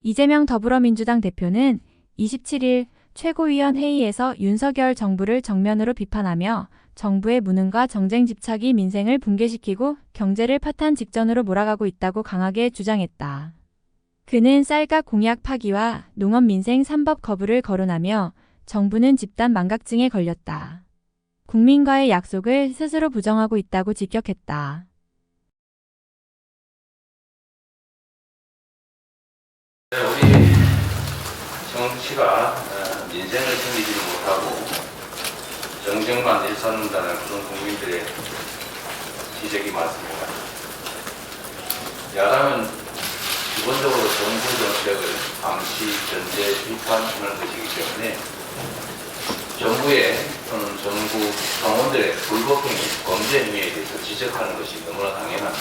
이재명 더불어민주당 대표는 27일 최고위원 회의에서 윤석열 정부를 정면으로 비판하며 정부의 무능과 정쟁 집착이 민생을 붕괴시키고 경제를 파탄 직전으로 몰아가고 있다고 강하게 주장했다. 그는 쌀값 공약 파기와 농업 민생 3법 거부를 거론하며 정부는 집단 망각증에 걸렸다. 국민과의 약속을 스스로 부정하고 있다고 직격했다. 우리 정치가 민생을 챙기지 못하고 정쟁만 일삼는다는 그런 국민들의 지적이 많습니다. 야당은 기본적으로 정부 정책을 감시, 견제, 비판하는 것이기 때문에 정부의 또는 정부 당원들의 불법행위, 범죄 행위에 대해서 지적하는 것이 너무나 당연합니다.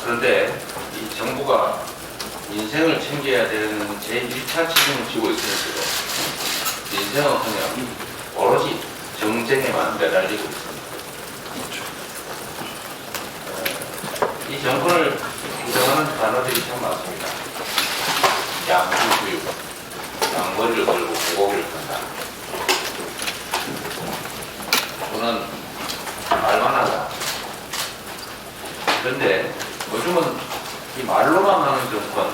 그런데 이 정부가 민생을 챙겨야 되는 제1차 책임을 지고 있으면서도 민생은 그냥 오로지 정쟁에만 매달리고 있습니다. 이 정권을 구성하는 단어들이 참 많습니다. 양주교육, 양머리를 걸고 고고기를 끈다. 저는 말만하다. 그런데 요즘은 이 말로만 하는 정권,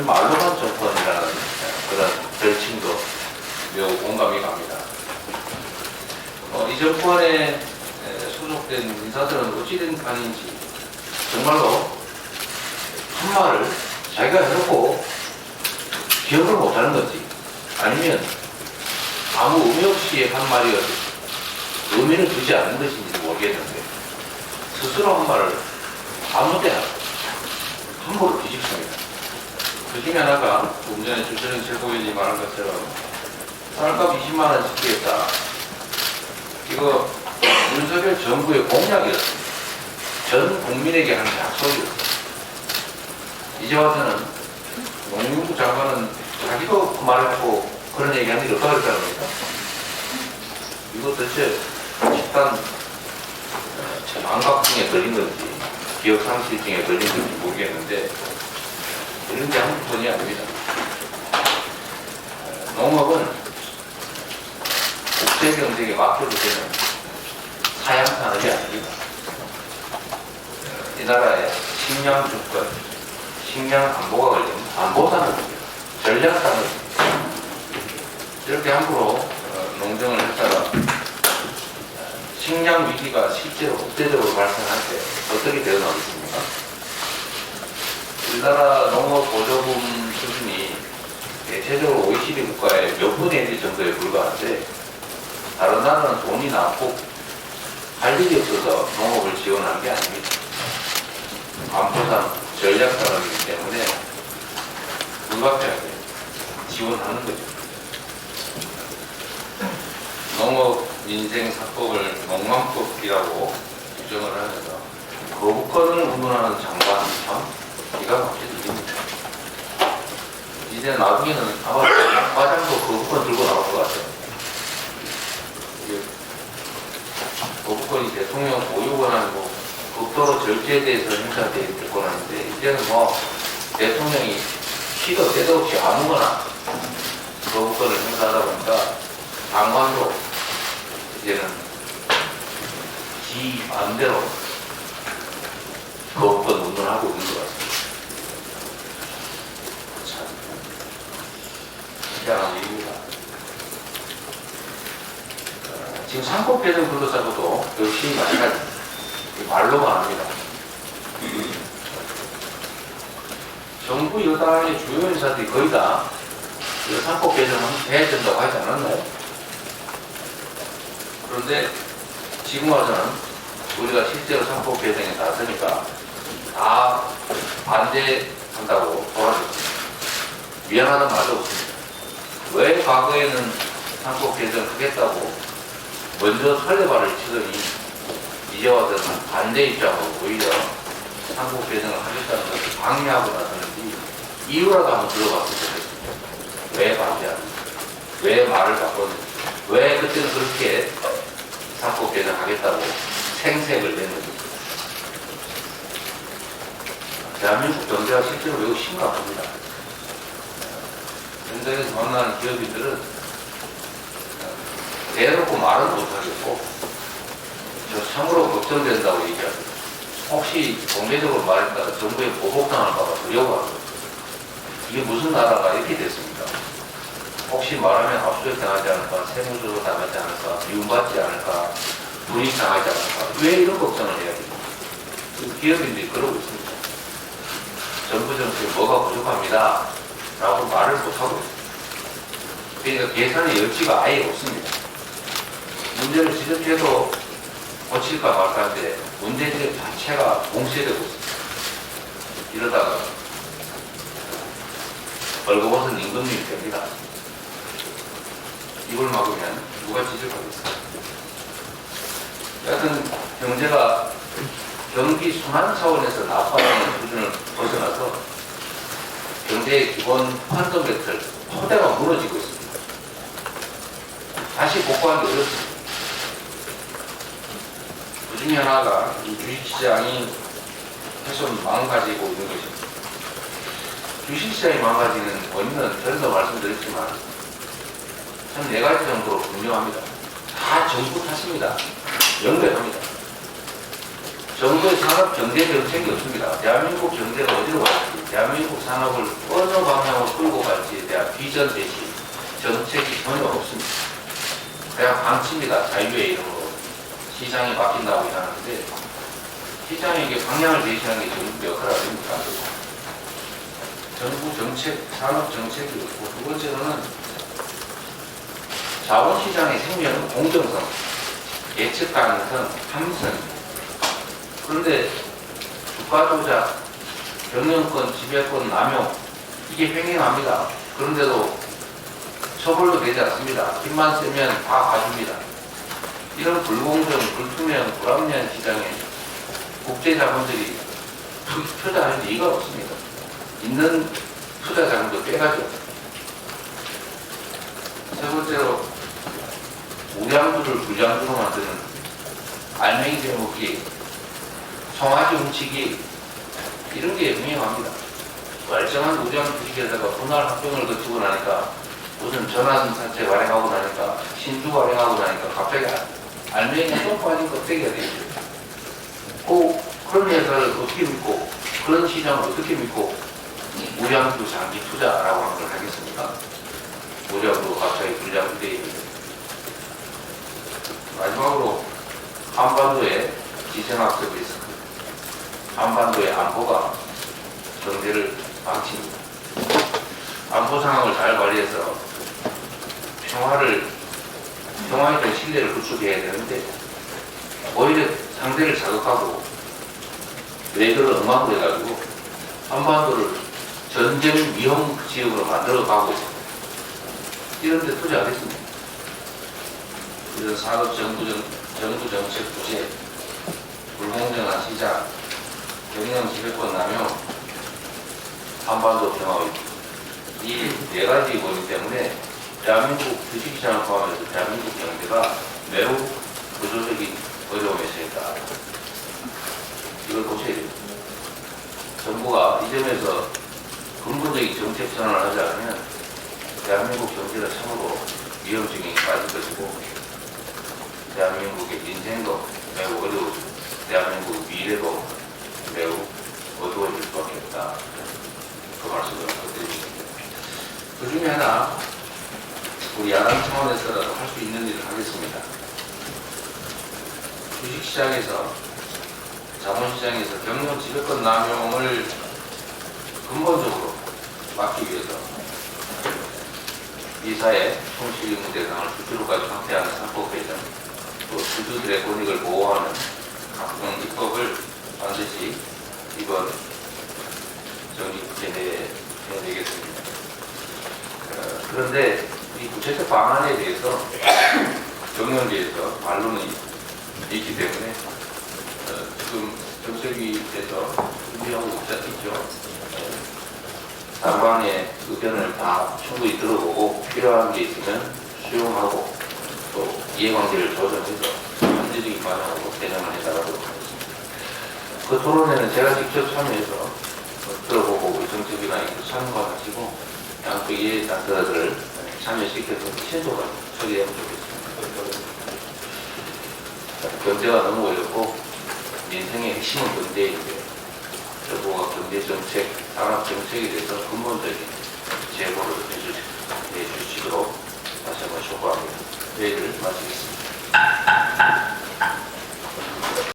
말로만 정권이라는 그런 별칭도 매우 공감이 갑니다. 이 정권에 소속된 인사들은 어찌된 판인지 정말로 한 말을 자기가 해놓고 기억을 못하는 건지 아니면 아무 의미 없이 한 말이 의미를 두지 않는 것인지 모르겠는데 스스로 한 말을 아무 때나 함부로 뒤집습니다. 그 중에 하나가 좀 전에 주철영 최고위원이 말한 것처럼 쌀값 20만원 지키겠다. 이거 윤석열 정부의 공약이었습니다. 전 국민에게 하는 약속이었습니다. 이제 와서는 농림부 장관은 자기도 그 말했고 그런 얘기하는 게 없다고 그랬다는 겁니다. 이거 도대체 집단 망각증에 걸린 건지 기억상실증에 걸린 건지 모르겠는데 이런 게 한두 번이 아닙니다. 농업은 국제경쟁에 맡겨도 되는 사양산업이 아닙니다. 이 나라의 식량 주권, 식량 안보가 걸리면 안보산업입니다. 전략산업입니다. 이렇게 함부로 농정을 했다가 식량 위기가 실제로 국제적으로 발생할 때 어떻게 되어 나오겠습니까? 우리나라 농업 보조금 수준이 대체적으로 OECD 국가의 몇 분의 1 정도에 불과한데 다른 나라는 돈이 많고 할 일이 없어서 농업을 지원하는 게 아닙니다. 안보산, 전략산업이기 때문에 불가피하게 지원하는 거죠. 농업 민생 사법을 농망법이라고 규정을 하면서 거부권을 운운하는 장관 참 기가 막히게 들립니다. 이제 나중에는 아마 과장도 거부권 들고 나올 것 같아요. 거부권이 대통령 보유 권한이고 극도로 절제에 대해서 행사되어 있을 권한인데 이제는 뭐 대통령이 시도 때도 없이 아무거나 거부권을 행사하다 보니까 장관도 이제는 지 마음대로 거부권 운운하고 있는 것 같습니다. 참 희한한 일입니다. 지금 상법개정 근로자도 역시 마찬가지 말로만 합니다. 정부 여당의 주요 인사들이 거의 다 상법개정은 해야 된다고 하지 않았나요? 그런데 지금 와서는 우리가 실제로 상법 개정에 나서니까 다 반대한다고 돌아섰습니다. 미안하다는 말도 없습니다. 왜 과거에는 상법 개정을 하겠다고 먼저 설레발을 치더니 이제 와서는 반대 입장으로 오히려 상법 개정을 하겠다는 것을 방해하고 나서는지 이유라도 한번 들어봤으면 좋겠습니다. 왜 반대하는지, 왜 말을 바꿨는지, 왜 그때는 그렇게 상법 개정하겠다고 생색을 냈는지 대한민국 경제가 실제로 매우 심각합니다. 현장에서 만나는 기업인들은 대놓고 말은 못하겠고, 저 참으로 걱정된다고 얘기합니다. 혹시 공개적으로 말했다가 정부에 보복당할까봐 두려워하고, 이게 무슨 나라가 이렇게 됐습니까? 혹시 말하면 압수수색 당하지 않을까, 세무조사 당하지 않을까, 미움받지 않을까, 불이익 당하지 않을까, 왜 이런 걱정을 해야 됩니까? 기업인들이 그러고 있습니다. 정부 정책에 뭐가 부족합니다 라고 말을 못하고 있습니다. 그러니까 계산의 여지가 아예 없습니다. 문제를 지적해도 고칠까 말까인데 문제 지적 자체가 봉쇄되고 있습니다. 이러다가 벌거벗은 임금님이 됩니다. 이걸 막으면 누가 지적하겠어요? 여하튼 경제가 경기 순환 차원에서 나빠지는 수준을 벗어나서 경제의 기본 펀더멘털 토대가 무너지고 있습니다. 다시 복구하기 어렵습니다. 그 중에 하나가 이 주식시장이 계속 망가지고 있는 것입니다. 주식시장이 망가지는 원인은 전에도 말씀드렸지만 참 4가지 정도로 분명합니다. 다 정부 탓입니다. 연결합니다. 정부의 산업 경제 정책이 없습니다. 대한민국 경제가 어디로 갈지, 대한민국 산업을 어느 방향으로 끌고 갈지에 대한 비전 제시, 정책이 전혀 없습니다. 그냥 방치입니다. 자유의 이름으로. 시장이 바뀐다고 하는데, 시장에게 방향을 제시하는 게 정부 역할 아닙니까? 정부 정책, 산업 정책이 없고, 두 번째로는 자본시장의 생명은 공정성, 예측 가능성, 함선. 그런데 주가 조작, 경영권, 지배권 남용, 이게 횡행합니다. 그런데도 처벌도 되지 않습니다. 힘만 쓰면 다 가줍니다. 이런 불공정, 불투명, 불합리한 시장에 국제 자본들이 투자할 이유가 없습니다. 있는 투자 자금도 빼가죠. 세 번째로 우량주를 불량주로 만드는 알맹이 제목이 송아지 훔치기 이런 게 유명합니다. 멀쩡한 우량 주식에다가 분할 합병을 거치고 나니까 무슨 전환사채 발행하고 나니까 신주 발행하고 나니까 갑자기 알맹이가 똥 빠진 껍데기가 되죠. 그런 회사를 어떻게 믿고 그런 시장을 어떻게 믿고 우량주 장기 투자라고 하는 걸 하겠습니까? 우량주 갑자기 불량주 되어 있는데. 마지막으로 한반도의 지정학적 리스크, 한반도의 안보가 경제를 망칩니다. 안보 상황을 잘 관리해서 평화에 대한 신뢰를 구축해야 되는데 오히려 상대를 자극하고 외교를 엉망으로 해가지고 한반도를 전쟁 위험 지역으로 만들어가고 있습니다. 이런 데 투자하겠습니다. 이런 산업 정부 정책 부재, 불공정한 시장, 경영 지배권 남용, 한반도 평화 이 4가지 원인 때문에 대한민국 주식시장을 포함해서 대한민국 경제가 매우 구조적인 어려움에 처했다. 이걸 보셔야 됩니다. 정부가 이 점에서 근본적인 정책 전환을 하지 않으면 대한민국 경제가 참으로 위험증이 빠질 것이고 대한민국의 인생도 매우 어려워지고 대한민국 미래도 매우 어두워질 수밖에 없다. 그 말씀을 드립니다. 그 중에 하나 우리 야당 차원에서라도 할 수 있는 일을 하겠습니다. 주식시장에서 자본시장에서 경영 지배권 남용을 근본적으로 막기 위해서 이사의 총실 의무 대상을 수주로까지 확대하는 사법 개정, 또 주주들의 권익을 보호하는 각종 입법을 반드시 이번 정기국회내에 해내겠습니다. 그런데 이 구체적 방안에 대해서 경영계에서 반론이 있기 때문에 지금 정책위에서 준비하고 있죠. 당방의 의견을 다 충분히 들어보고 필요한 게 있으면 수용하고 또 이해관계를 조정해서 현재적인 방향으로 개정을 해나가도록 하겠습니다. 그 토론회는 제가 직접 참여해서 들어보고 우리 정책이나 이렇게 참고하시고 양쪽 이해단체들을 참여시켜서 신속하게 처리하면 좋겠습니다. 경제가 너무 어렵고 민생의 핵심은 경제인데 정부가 경제 정책, 산업 정책에 대해서 근본적인 제보를 해주시도록 다시 한번 촉구합니다. 회의를 마치겠습니다.